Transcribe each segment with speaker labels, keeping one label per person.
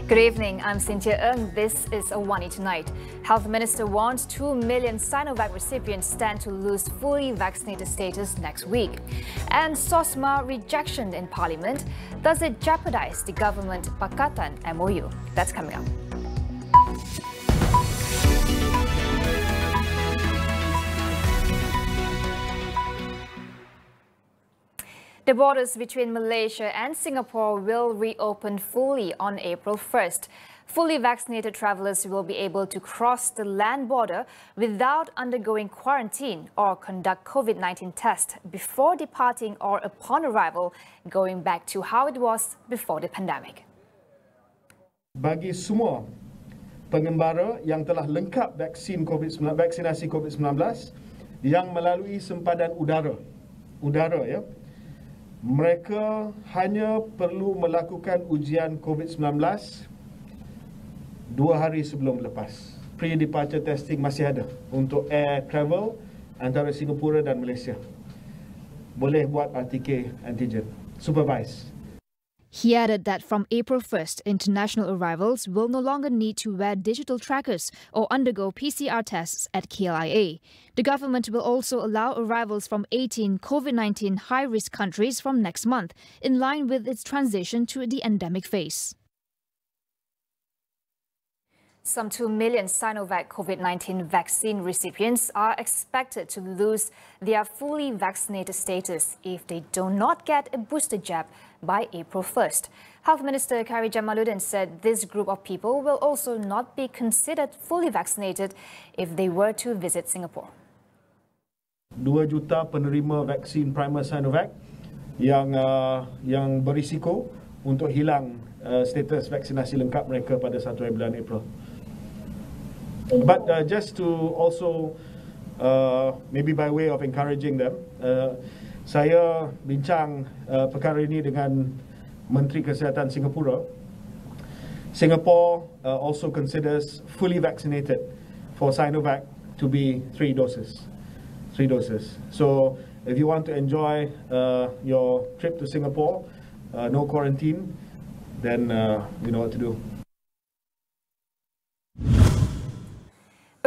Speaker 1: Good evening, I'm Cynthia Ng. This is AWANI Tonight. Health Minister warns 2 million Sinovac recipients stand to lose fully vaccinated status next week. And SOSMA rejection in Parliament. Does it jeopardize the government Pakatan MOU? That's coming up. The borders between Malaysia and Singapore will reopen fully on April 1st. Fully vaccinated travellers will be able to cross the land border without undergoing quarantine or conduct COVID-19 tests before departing or upon arrival, going back to how it was before the pandemic.
Speaker 2: Bagi semua pengembara yang telah lengkap vaksinasi COVID-19 yang melalui sempadan udara ya, mereka hanya perlu melakukan ujian COVID-19 2 hari sebelum lepas. Pre-departure testing masih ada untuk air travel antara Singapura dan Malaysia. Boleh buat RTK antigen, supervised.
Speaker 3: He added that from April 1st, international arrivals will no longer need to wear digital trackers or undergo PCR tests at KLIA. The government will also allow arrivals from 18 COVID-19 high-risk countries from next month, in line with its transition to the endemic phase.
Speaker 1: Some 2 million Sinovac COVID-19 vaccine recipients are expected to lose their fully vaccinated status if they do not get a booster jab by April 1st. Health Minister Khairy Jamaluddin said this group of people will also not be considered fully vaccinated if they were to visit Singapore.
Speaker 2: 2 juta penerima vaksin primer Sinovac yang berisiko untuk hilang status vaksinasi lengkap mereka pada 1 bulan April. But just to also, maybe by way of encouraging them, saya bincang perkara ini dengan Menteri Kesihatan Singapura. Singapore also considers fully vaccinated for Sinovac to be 3 doses. 3 doses. So if you want to enjoy your trip to Singapore, no quarantine, then you know what to do.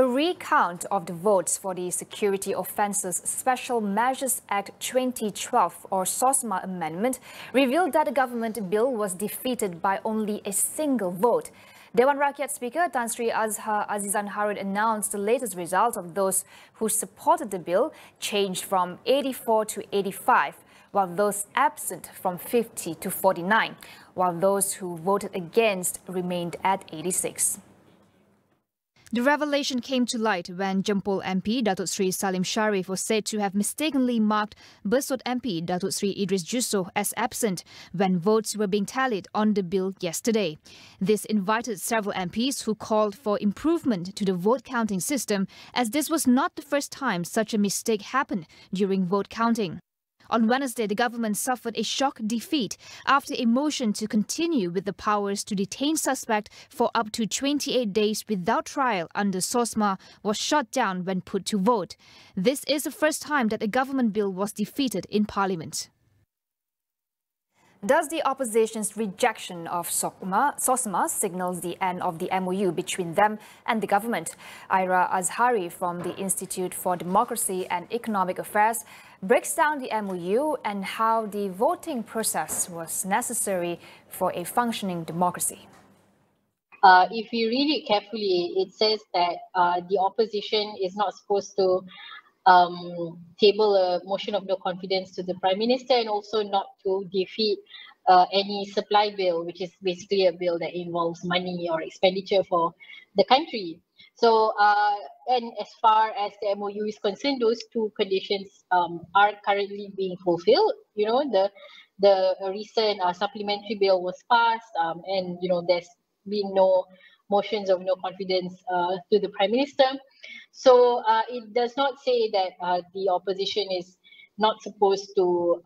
Speaker 1: A recount of the votes for the Security Offences Special Measures Act 2012 or SOSMA amendment revealed that the government bill was defeated by only a single vote. Dewan Rakyat Speaker Tan Sri Azizan Harun announced the latest results of those who supported the bill changed from 84 to 85, while those absent from 50 to 49, while those who voted against remained at 86.
Speaker 3: The revelation came to light when Jempol MP Datuk Sri Salim Sharif was said to have mistakenly marked Bersut MP Datuk Sri Idris Jusoh as absent when votes were being tallied on the bill yesterday. This invited several MPs who called for improvement to the vote counting system, as this was not the first time such a mistake happened during vote counting. On Wednesday, the government suffered a shock defeat after a motion to continue with the powers to detain suspect for up to 28 days without trial under SOSMA was shot down when put to vote. This is the first time that a government bill was defeated in Parliament.
Speaker 1: Does the opposition's rejection of SOSMA signals the end of the MOU between them and the government? Ira Azhari from the Institute for Democracy and Economic Affairs breaks down the MOU and how the voting process was necessary for a functioning democracy.
Speaker 4: If you read it carefully, it says that the opposition is not supposed to table a motion of no confidence to the Prime Minister, and also not to defeat any supply bill, which is basically a bill that involves money or expenditure for the country. So, and as far as the MOU is concerned, those 2 conditions are currently being fulfilled. You know, the recent supplementary bill was passed, and you know, there's been no motions of no confidence to the Prime Minister. So it does not say that the opposition is not supposed to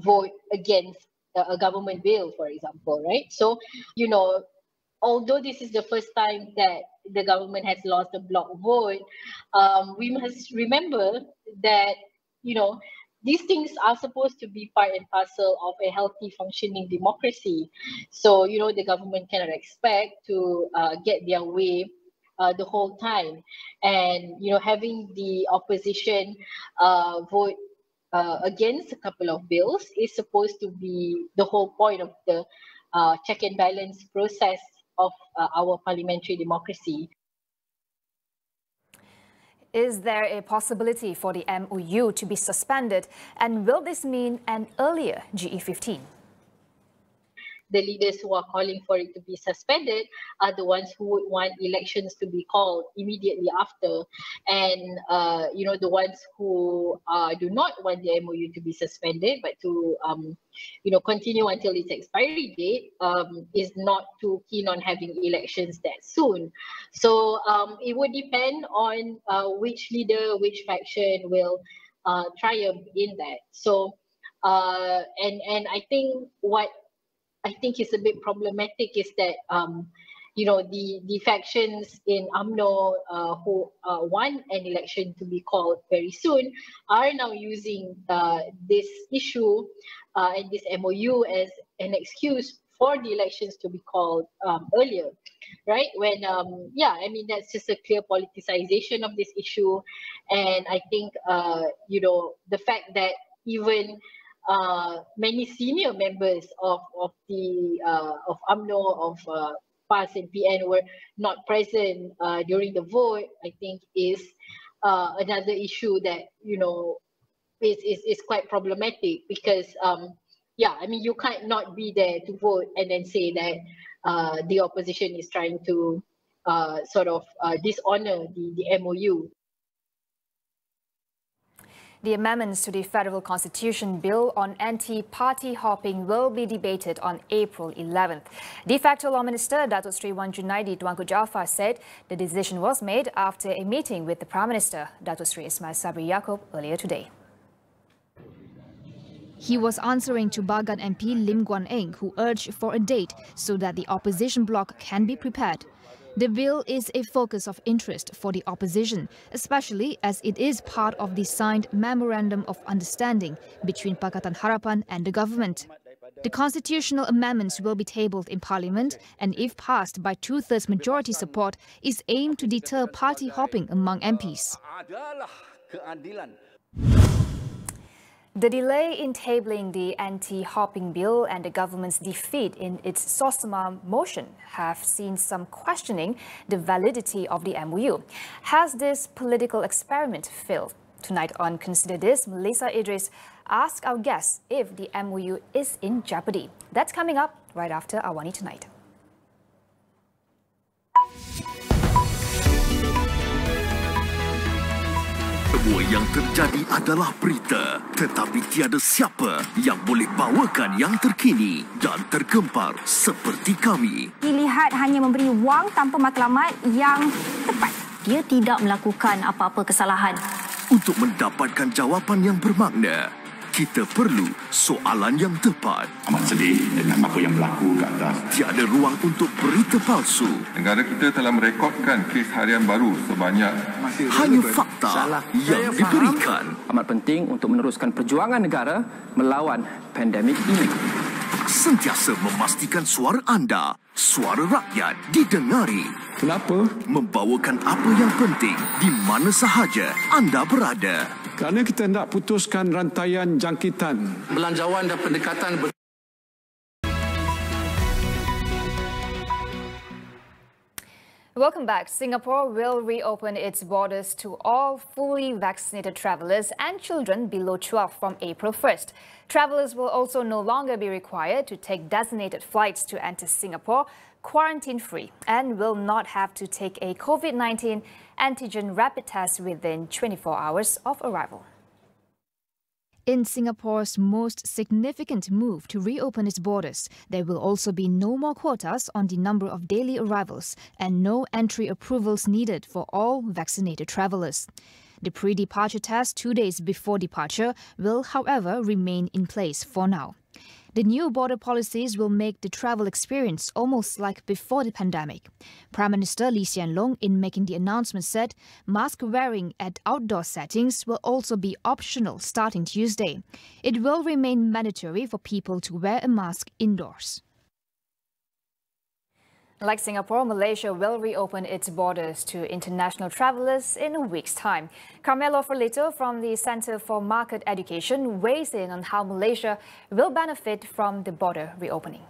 Speaker 4: vote against a government bill, for example, right? So, you know, although this is the first time that the government has lost a block vote, we must remember that, you know, these things are supposed to be part and parcel of a healthy functioning democracy. So, the government cannot expect to get their way the whole time. And, having the opposition vote against a couple of bills is supposed to be the whole point of the check and balance process of our parliamentary democracy.
Speaker 1: Is there a possibility for the MOU to be suspended, and will this mean an earlier GE15?
Speaker 4: The leaders who are calling for it to be suspended are the ones who would want elections to be called immediately after. And, the ones who do not want the MOU to be suspended, but to, continue until its expiry date, is not too keen on having elections that soon. So it would depend on which leader, which faction will triumph in that. So, and I think what I think is a bit problematic is that, the factions in UMNO who want an election to be called very soon are now using this issue and this MOU as an excuse for the elections to be called earlier, right? When, that's just a clear politicization of this issue. And I think, the fact that even many senior members of UMNO, of PAS and PN were not present during the vote, I think is another issue that, is quite problematic, because, you can't not be there to vote and then say that the opposition is trying to dishonor the MOU.
Speaker 1: The amendments to the Federal Constitution Bill on anti-party hopping will be debated on April 11th. De facto Law Minister Datuk Sri Wan Junaidi Tuanku Jaafar said the decision was made after a meeting with the Prime Minister, Datuk Sri Ismail Sabri Yaakob, earlier today.
Speaker 3: He was answering to Bagan MP Lim Guan Eng, who urged for a date so that the opposition bloc can be prepared. The bill is a focus of interest for the opposition, especially as it is part of the signed Memorandum of Understanding between Pakatan Harapan and the government. The constitutional amendments will be tabled in Parliament and, if passed by 2/3 majority support, is aimed to deter party hopping among MPs.
Speaker 1: The delay in tabling the anti-hopping bill and the government's defeat in its SOSMA motion have seen some questioning the validity of the MOU. Has this political experiment failed? Tonight on Consider This, Melissa Idris asked our guests if the MOU is in jeopardy. That's coming up right after AWANI Tonight.
Speaker 5: Semua yang terjadi adalah berita, tetapi tiada siapa yang boleh bawakan yang terkini dan tergempar seperti kami.
Speaker 6: Dilihat hanya memberi wang tanpa matlamat yang tepat. Dia tidak melakukan apa-apa kesalahan.
Speaker 5: Untuk mendapatkan jawapan yang bermakna, kita perlu soalan yang tepat.
Speaker 7: Amat sedih dengan apa yang berlaku ke atas.
Speaker 5: Tiada ruang untuk berita palsu.
Speaker 8: Negara kita telah merekodkan kes harian baru sebanyak
Speaker 5: hanya fakta yang diberikan.
Speaker 9: Amat penting untuk meneruskan perjuangan negara melawan pandemik ini.
Speaker 5: Sentiasa memastikan suara anda, suara rakyat didengari.
Speaker 10: Kenapa?
Speaker 5: Membawakan apa yang penting di mana sahaja anda berada.
Speaker 10: Kerana kita hendak putuskan rantaian jangkitan.
Speaker 9: Belanjawan dan pendekatan
Speaker 1: Welcome back. Singapore will reopen its borders to all fully vaccinated travellers and children below 12 from April 1st. Travellers will also no longer be required to take designated flights to enter Singapore quarantine-free and will not have to take a COVID-19 antigen rapid test within 24 hours of arrival.
Speaker 3: In Singapore's most significant move to reopen its borders, there will also be no more quotas on the number of daily arrivals and no entry approvals needed for all vaccinated travellers. The pre-departure test 2 days before departure will, however, remain in place for now. The new border policies will make the travel experience almost like before the pandemic. Prime Minister Lee Hsien Loong, in making the announcement, said mask wearing at outdoor settings will also be optional starting Tuesday. It will remain mandatory for people to wear a mask indoors.
Speaker 1: Like Singapore, Malaysia will reopen its borders to international travellers in a week's time. Carmelo Ferlito from the Centre for Market Education weighs in on how Malaysia will benefit from the border reopening.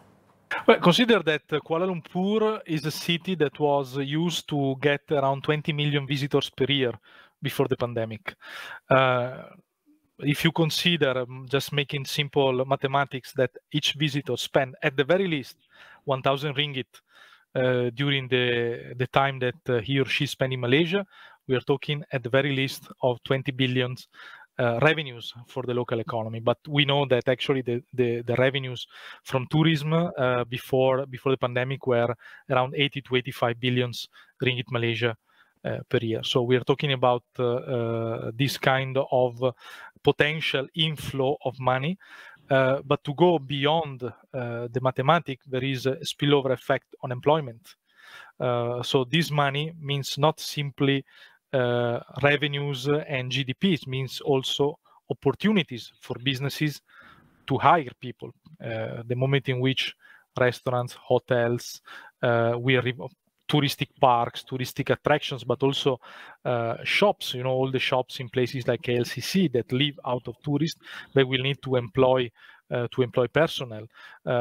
Speaker 11: Well, consider that Kuala Lumpur is a city that was used to get around 20 million visitors per year before the pandemic. If you consider, just making simple mathematics, that each visitor spent at the very least 1,000 ringgit during the time that he or she spent in Malaysia, we are talking at the very least of 20 billion revenues for the local economy. But we know that actually the revenues from tourism before the pandemic were around 80 to 85 billion ringgit Malaysia per year. So we are talking about this kind of potential inflow of money. But to go beyond the mathematics, there is a spillover effect on employment. So this money means not simply revenues and GDP, it means also opportunities for businesses to hire people. The moment in which restaurants, hotels, touristic parks, touristic attractions, but also shops, all the shops in places like KLCC that live out of tourists, they will need to employ personnel.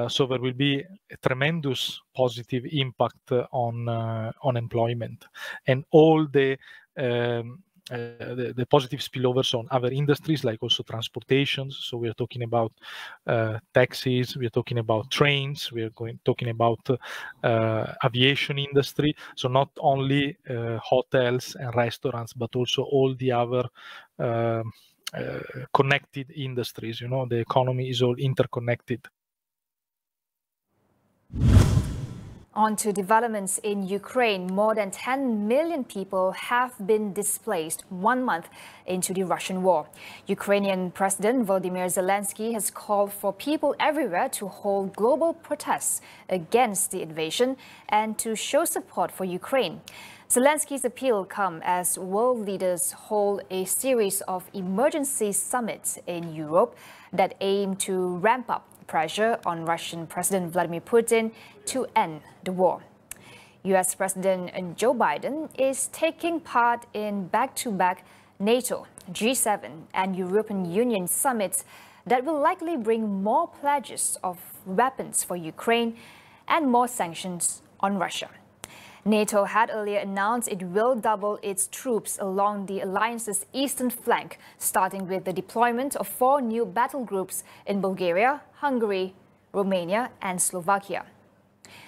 Speaker 11: So there will be a tremendous positive impact on employment, and all the positive spillovers on other industries like also transportation. So we are talking about taxis, we are talking about trains, we are talking about aviation industry. So not only hotels and restaurants, but also all the other connected industries. The economy is all interconnected.
Speaker 1: On to developments in Ukraine. More than 10 million people have been displaced 1 month into the Russian war. Ukrainian President Volodymyr Zelensky has called for people everywhere to hold global protests against the invasion and to show support for Ukraine. Zelensky's appeal comes as world leaders hold a series of emergency summits in Europe that aim to ramp up pressure on Russian President Vladimir Putin to end the war. US President Joe Biden is taking part in back-to-back NATO, G7 and European Union summits that will likely bring more pledges of weapons for Ukraine and more sanctions on Russia. NATO had earlier announced it will double its troops along the alliance's eastern flank, starting with the deployment of 4 new battle groups in Bulgaria, Hungary, Romania and Slovakia.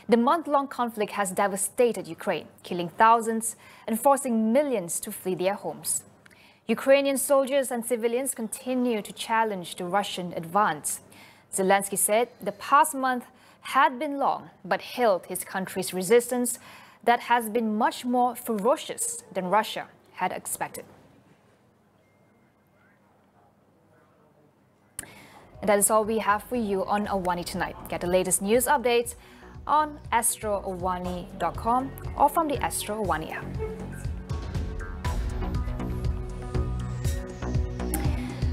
Speaker 1: The month-long conflict has devastated Ukraine, killing thousands and forcing millions to flee their homes. Ukrainian soldiers and civilians continue to challenge the Russian advance. Zelensky said the past month had been long, but hailed his country's resistance that has been much more ferocious than Russia had expected. And that is all we have for you on AWANI tonight. Get the latest news updates on astroawani.com or from the Astro AWANI app.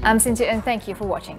Speaker 1: I'm Cynthia Ng. Thank you for watching.